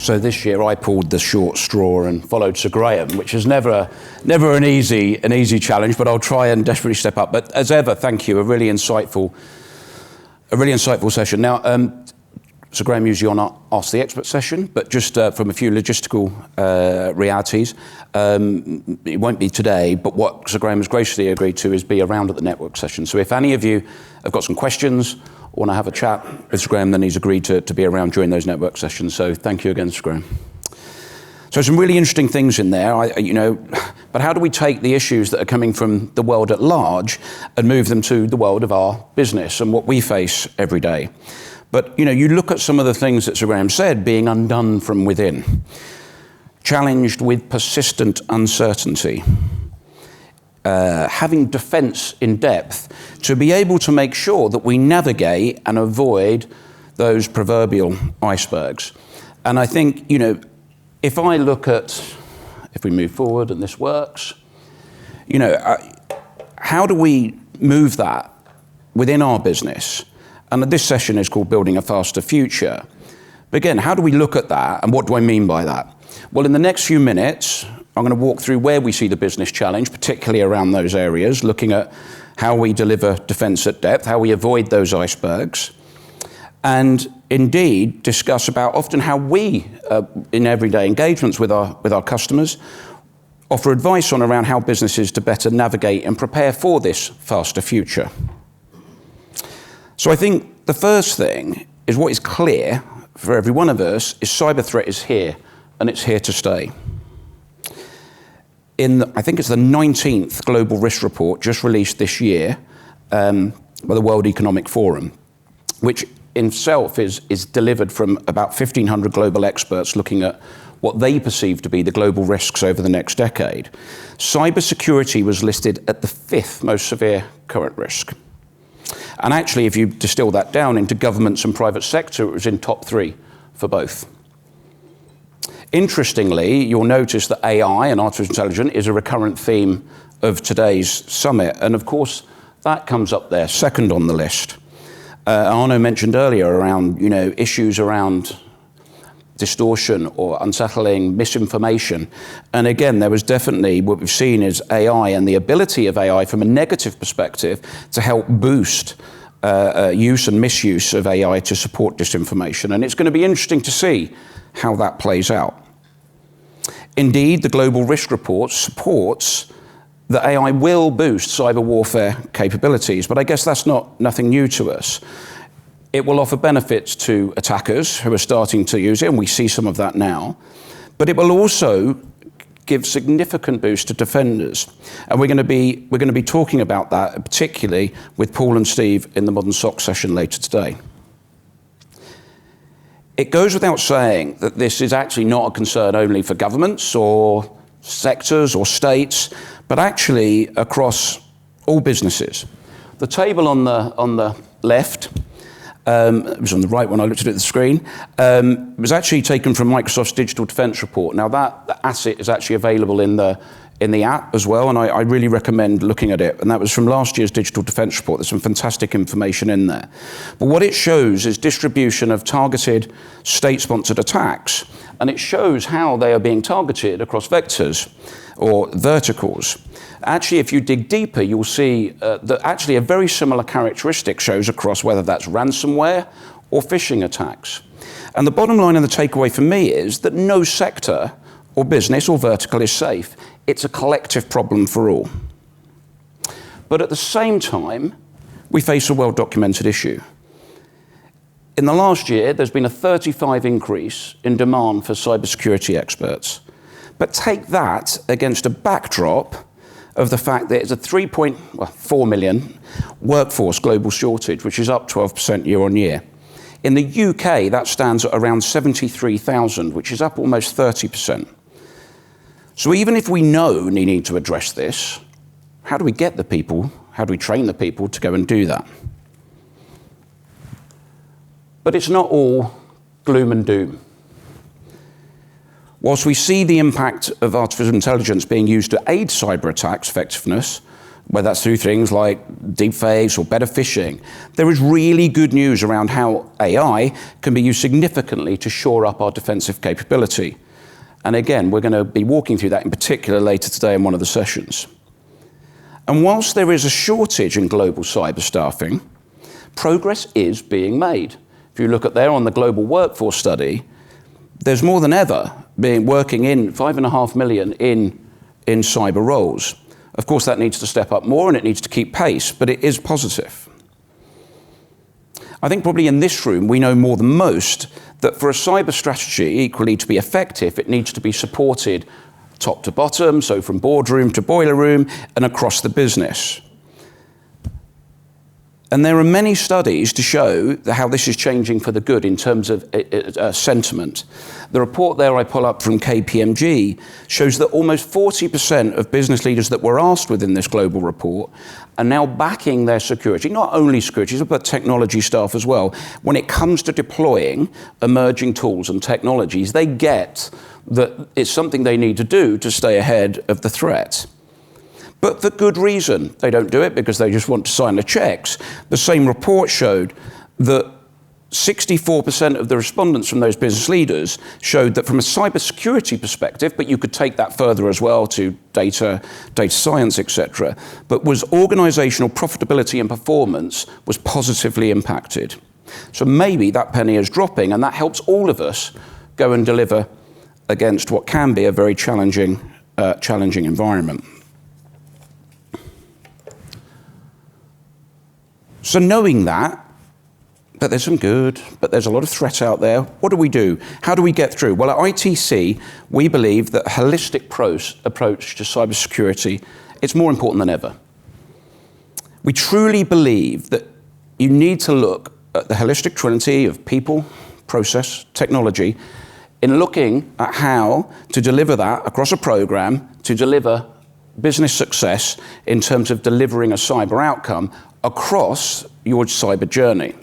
So this year I pulled the short straw and followed Sir Graham, which is never an easy challenge, but I'll try and desperately step up. But as ever, thank you, a really insightful session. Now, Sir Graham usually on Ask the Expert session, but just from a few logistical realities, it won't be today, but what Sir Graham has graciously agreed to is be around at the network session. So if any of you have got some questions, or want to have a chat with Sir Graham, then he's agreed to be around during those network sessions. So thank you again, Sir Graham. So some really interesting things in there, but how do we take the issues that are coming from the world at large and move them to the world of our business and what we face every day? But you look at some of the things that Sir Graham said, being undone from within, challenged with persistent uncertainty, having defence in depth to be able to make sure that we navigate and avoid those proverbial icebergs. And I think, if we move forward and this works, how do we move that within our business? And this session is called Building a Faster Future. But again, how do we look at that, and what do I mean by that? Well, in the next few minutes, I'm going to walk through where we see the business challenge, particularly around those areas, looking at how we deliver defence at depth, how we avoid those icebergs, and indeed discuss about often how we, in everyday engagements with our customers, offer advice on around how businesses to better navigate and prepare for this faster future. So I think the first thing is what is clear for every one of us is cyber threat is here, and it's here to stay. I think it's the 19th Global Risk Report just released this year by the World Economic Forum, which in itself is delivered from about 1,500 global experts looking at what they perceive to be the global risks over the next decade. Cybersecurity was listed at the 5th most severe current risk. And actually, if you distill that down into governments and private sector, it was in top 3 for both. Interestingly, you'll notice that AI and artificial intelligence is a recurrent theme of today's summit. And of course, that comes up there, second on the list. Arno mentioned earlier around, issues around distortion or unsettling misinformation. And again, there was definitely what we've seen is AI and the ability of AI from a negative perspective to help boost use and misuse of AI to support disinformation. And it's going to be interesting to see how that plays out. Indeed, the Global Risk Report supports that AI will boost cyber warfare capabilities, but I guess that's nothing new to us. It will offer benefits to attackers who are starting to use it, and we see some of that now, but it will also give significant boost to defenders. And we're going to be talking about that, particularly with Paul and Steve in the Modern SOC session later today. It goes without saying that this is actually not a concern only for governments or sectors or states, but actually across all businesses. The table on the left, it was on the right when I looked at the screen, was actually taken from Microsoft's Digital Defense Report. Now that asset is actually available in the app as well, and I really recommend looking at it. And that was from last year's Digital Defense Report. There's some fantastic information in there. But what it shows is distribution of targeted state-sponsored attacks, and it shows how they are being targeted across vectors or verticals. Actually, if you dig deeper, you'll see that actually a very similar characteristic shows across whether that's ransomware or phishing attacks. And the bottom line and the takeaway for me is that no sector or business or vertical is safe. It's a collective problem for all. But at the same time, we face a well-documented issue. In the last year, there's been a 35% increase in demand for cybersecurity experts. But take that against a backdrop of the fact that it's a 3.4 million workforce global shortage, which is up 12% year on year. In the UK, that stands at around 73,000, which is up almost 30%. So even if we know we need to address this, how do we get the people, how do we train the people to go and do that? But it's not all gloom and doom. Whilst we see the impact of artificial intelligence being used to aid cyber attacks effectiveness, whether that's through things like deepfakes or better phishing. There is really good news around how AI can be used significantly to shore up our defensive capability. And again, we're going to be walking through that in particular later today in one of the sessions. And whilst there is a shortage in global cyber staffing, progress is being made. If you look at there on the global workforce study, there's more than ever working in 5.5 million in cyber roles. Of course, that needs to step up more and it needs to keep pace, but it is positive. I think probably in this room, we know more than most that for a cyber strategy equally to be effective, it needs to be supported top to bottom, so from boardroom to boiler room and across the business. And there are many studies to show how this is changing for the good in terms of sentiment. The report there I pull up from KPMG shows that almost 40% of business leaders that were asked within this global report are now backing their security, not only security, but technology staff as well. When it comes to deploying emerging tools and technologies, they get that it's something they need to do to stay ahead of the threat. But for good reason. They don't do it because they just want to sign the checks. The same report showed that 64% of the respondents from those business leaders showed that from a cybersecurity perspective, but you could take that further as well to data science, etc., but was organizational profitability and performance was positively impacted. So maybe that penny is dropping, and that helps all of us go and deliver against what can be a very challenging environment. So knowing that there's some good, but there's a lot of threat out there, what do we do? How do we get through? Well, at ITC, we believe that a holistic approach to cybersecurity, it's more important than ever. We truly believe that you need to look at the holistic trinity of people, process, technology, in looking at how to deliver that across a program to deliver business success in terms of delivering a cyber outcome across your cyber journey.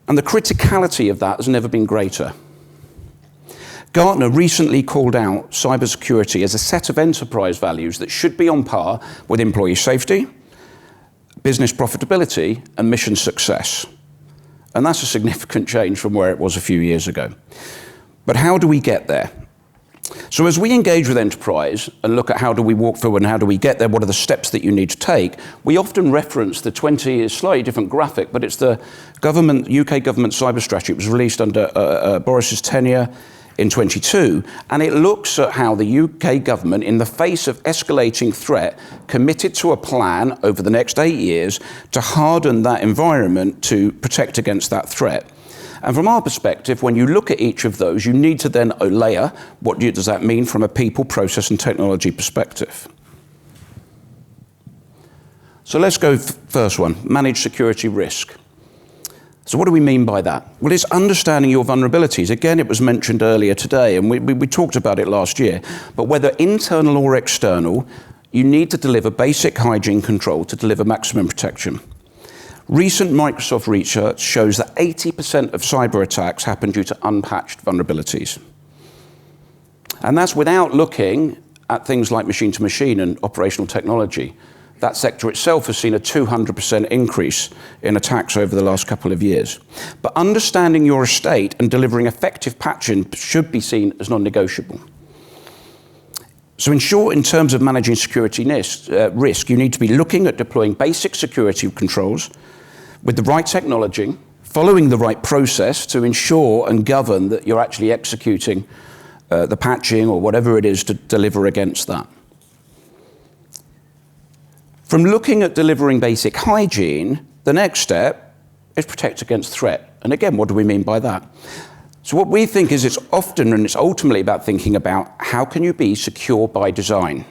And the criticality of that has never been greater. Gartner recently called out cybersecurity as a set of enterprise values that should be on par with employee safety, business profitability, and mission success. And that's a significant change from where it was a few years ago. But how do we get there? So as we engage with enterprise and look at how do we walk forward and how do we get there, what are the steps that you need to take, we often reference the 20, slightly different graphic, but it's the UK government cyber strategy. It was released under Boris's tenure in 22, and it looks at how the UK government, in the face of escalating threat, committed to a plan over the next 8 years to harden that environment to protect against that threat. And from our perspective, when you look at each of those, you need to then layer what does that mean from a people, process, and technology perspective. So let's go first one, manage security risk. So what do we mean by that? Well, it's understanding your vulnerabilities. Again, it was mentioned earlier today, and we talked about it last year. But whether internal or external, you need to deliver basic hygiene control to deliver maximum protection. Recent Microsoft research shows that 80% of cyber attacks happen due to unpatched vulnerabilities. And that's without looking at things like machine-to-machine and operational technology. That sector itself has seen a 200% increase in attacks over the last couple of years. But understanding your estate and delivering effective patching should be seen as non-negotiable. So in short, in terms of managing security risk, you need to be looking at deploying basic security controls with the right technology, following the right process to ensure and govern that you're actually executing the patching or whatever it is to deliver against that. From looking at delivering basic hygiene, the next step is protect against threat. And again, what do we mean by that? So what we think is it's often and it's ultimately about thinking about how can you be secure by design.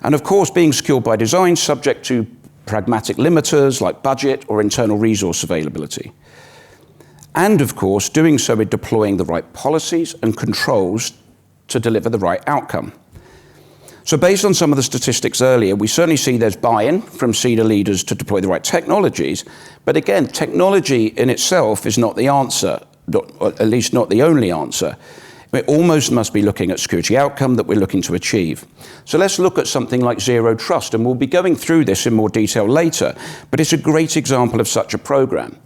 And of course, being secure by design is subject to pragmatic limiters like budget or internal resource availability. And of course, doing so with deploying the right policies and controls to deliver the right outcome. So based on some of the statistics earlier, we certainly see there's buy-in from senior leaders to deploy the right technologies. But again, technology in itself is not the answer, or at least not the only answer. We almost must be looking at security outcome that we're looking to achieve. So let's look at something like zero trust, and we'll be going through this in more detail later, but it's a great example of such a program.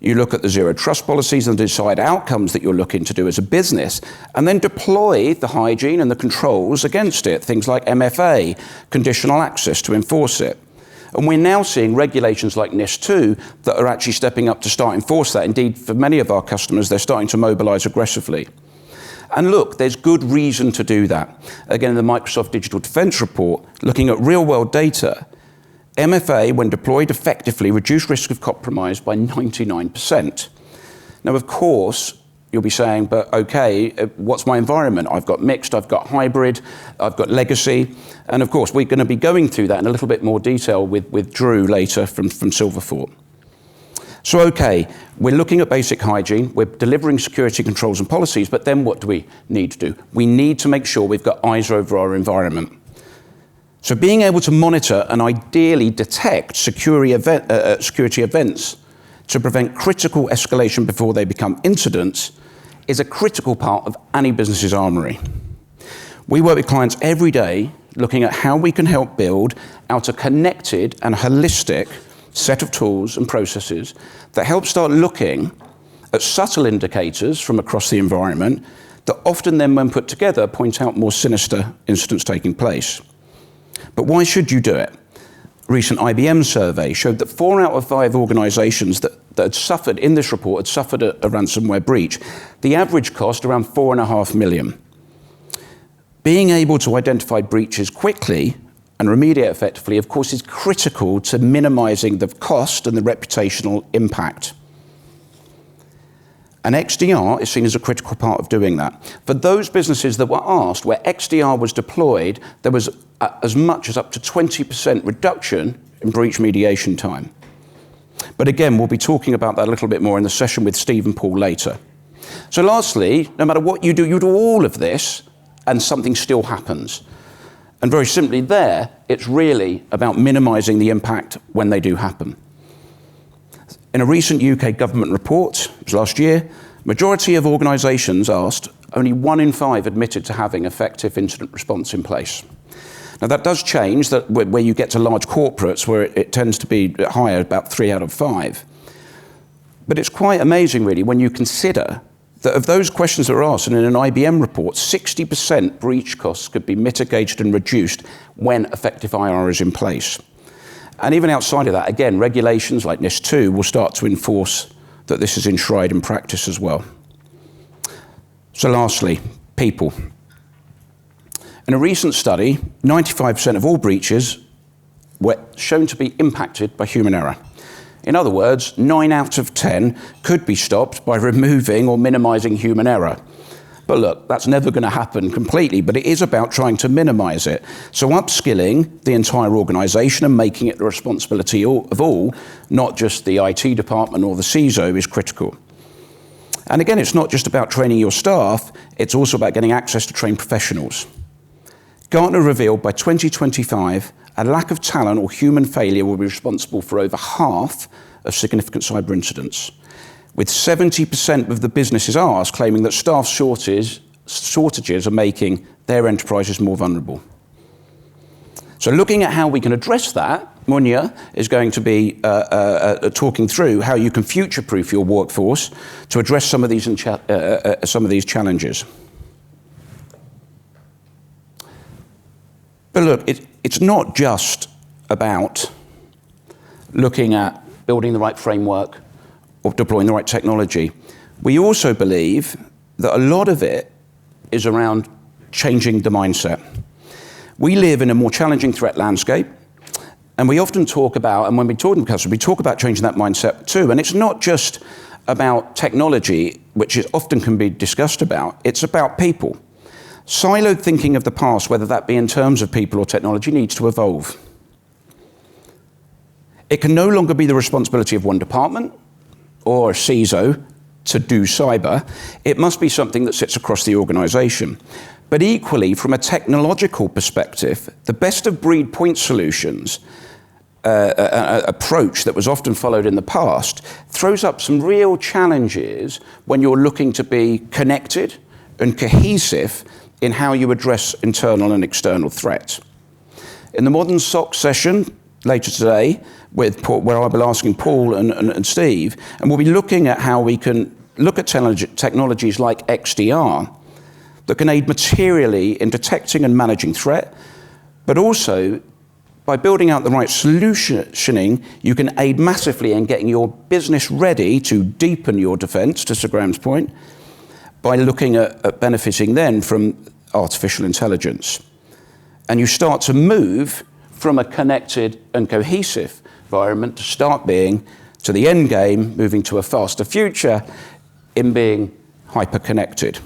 You look at the zero trust policies and decide outcomes that you're looking to do as a business, and then deploy the hygiene and the controls against it, things like MFA, conditional access to enforce it. And we're now seeing regulations like NIS2 that are actually stepping up to start enforce that. Indeed, for many of our customers, they're starting to mobilize aggressively. And look, there's good reason to do that. Again, in the Microsoft Digital Defense Report, looking at real-world data, MFA, when deployed effectively, reduced risk of compromise by 99%. Now, of course, you'll be saying, but okay, what's my environment? I've got mixed, I've got hybrid, I've got legacy. And of course, we're going to be going through that in a little bit more detail with Drew later from Silverfort. So okay, we're looking at basic hygiene, we're delivering security controls and policies, but then what do we need to do? We need to make sure we've got eyes over our environment. So being able to monitor and ideally detect security events to prevent critical escalation before they become incidents is a critical part of any business's armory. We work with clients every day looking at how we can help build out a connected and holistic set of tools and processes that help start looking at subtle indicators from across the environment that often then, when put together, point out more sinister incidents taking place. But why should you do it? A recent IBM survey showed that 4 out of 5 organizations that had suffered in this report had suffered a ransomware breach. The average cost around $4.5 million. Being able to identify breaches quickly and remediate effectively, of course, is critical to minimizing the cost and the reputational impact. And XDR is seen as a critical part of doing that. For those businesses that were asked where XDR was deployed, there was as much as up to 20% reduction in breach mediation time. But again, we'll be talking about that a little bit more in the session with Steve and Paul later. So lastly, no matter what you do all of this and something still happens. And very simply there, it's really about minimizing the impact when they do happen. In a recent UK government report, it was last year, majority of organisations asked, only 1 in 5 admitted to having effective incident response in place. Now that does change, that where you get to large corporates where it tends to be higher, about 3 out of 5. But it's quite amazing really when you consider that of those questions that were asked, and in an IBM report, 60% breach costs could be mitigated and reduced when effective IR is in place. And even outside of that, again, regulations like NIS2 will start to enforce that this is enshrined in practice as well. So lastly, people. In a recent study, 95% of all breaches were shown to be impacted by human error. In other words, 9 out of 10 could be stopped by removing or minimizing human error. But look, that's never going to happen completely, but it is about trying to minimize it. So upskilling the entire organization and making it the responsibility of all, not just the IT department or the CISO, is critical. And again, it's not just about training your staff, it's also about getting access to trained professionals. Gartner revealed by 2025, a lack of talent or human failure will be responsible for over half of significant cyber incidents, with 70% of the businesses asked claiming that staff shortages are making their enterprises more vulnerable. So looking at how we can address that, Munya is going to be talking through how you can future-proof your workforce to address some of these challenges. But look, it's not just about looking at building the right framework or deploying the right technology. We also believe that a lot of it is around changing the mindset. We live in a more challenging threat landscape, and we often talk about, and when we talk to customers, we talk about changing that mindset too. And it's not just about technology, which is often can be discussed about, it's about people. Siloed thinking of the past, whether that be in terms of people or technology, needs to evolve. It can no longer be the responsibility of one department or a CISO to do cyber. It must be something that sits across the organization. But equally, from a technological perspective, the best of breed point solutions approach that was often followed in the past throws up some real challenges when you're looking to be connected and cohesive in how you address internal and external threats. In the modern SOC session later today, with Paul, where I'll be asking Paul and Steve, and we'll be looking at how we can look at technologies like XDR that can aid materially in detecting and managing threat, but also by building out the right solutioning, you can aid massively in getting your business ready to deepen your defense, to Sir Graham's point, by looking at benefiting then from artificial intelligence. And you start to move from a connected and cohesive environment to start being, to the end game, moving to a faster future in being hyper-connected.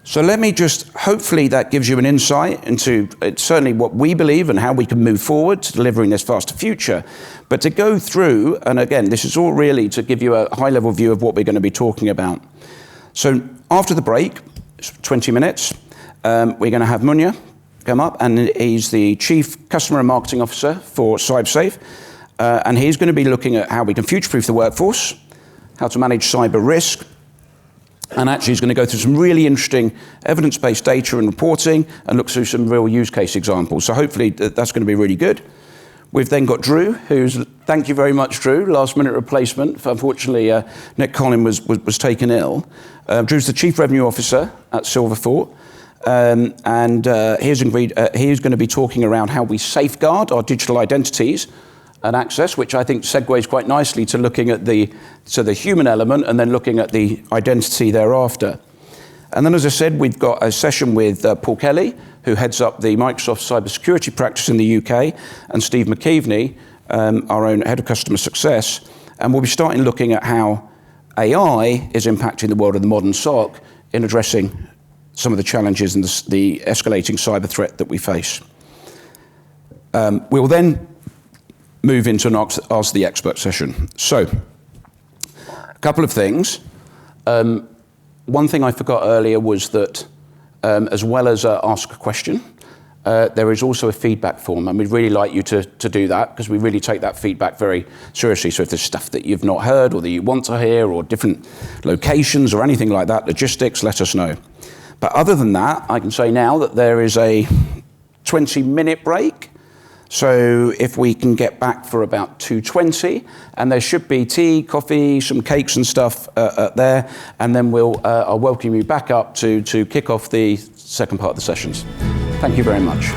So let me just, hopefully that gives you an insight into certainly what we believe and how we can move forward to delivering this faster future. But to go through, and again, this is all really to give you a high-level view of what we're going to be talking about. So after the break, 20 minutes, we're going to have Munya come up, and he's the Chief Customer and Marketing Officer for CyberSafe. And he's going to be looking at how we can future-proof the workforce, how to manage cyber risk, and actually he's going to go through some really interesting evidence-based data and reporting and look through some real use case examples. So hopefully that's going to be really good. We've then got Drew, thank you very much, Drew, last-minute replacement. Unfortunately, Nick Collin was taken ill. Drew's the Chief Revenue Officer at Silverfort. He's going to be talking around how we safeguard our digital identities and access, which I think segues quite nicely to looking at the human element and then looking at the identity thereafter. And then, as I said, we've got a session with Paul Kelly, who heads up the Microsoft cybersecurity practice in the UK, and Steve McKeveney, our own head of customer success. And we'll be starting looking at how AI is impacting the world of the modern SOC in addressing some of the challenges and the escalating cyber threat that we face. We'll then move into an Ask the Expert session. So, a couple of things. One thing I forgot earlier was that as well as ask a question, there is also a feedback form, and we'd really like you to do that, because we really take that feedback very seriously. So if there's stuff that you've not heard or that you want to hear, or different locations or anything like that, logistics, let us know. But other than that, I can say now that there is a 20-minute break. So if we can get back for about 2:20, and there should be tea, coffee, some cakes and stuff there, and then I'll welcome you back up to kick off the second part of the sessions. Thank you very much.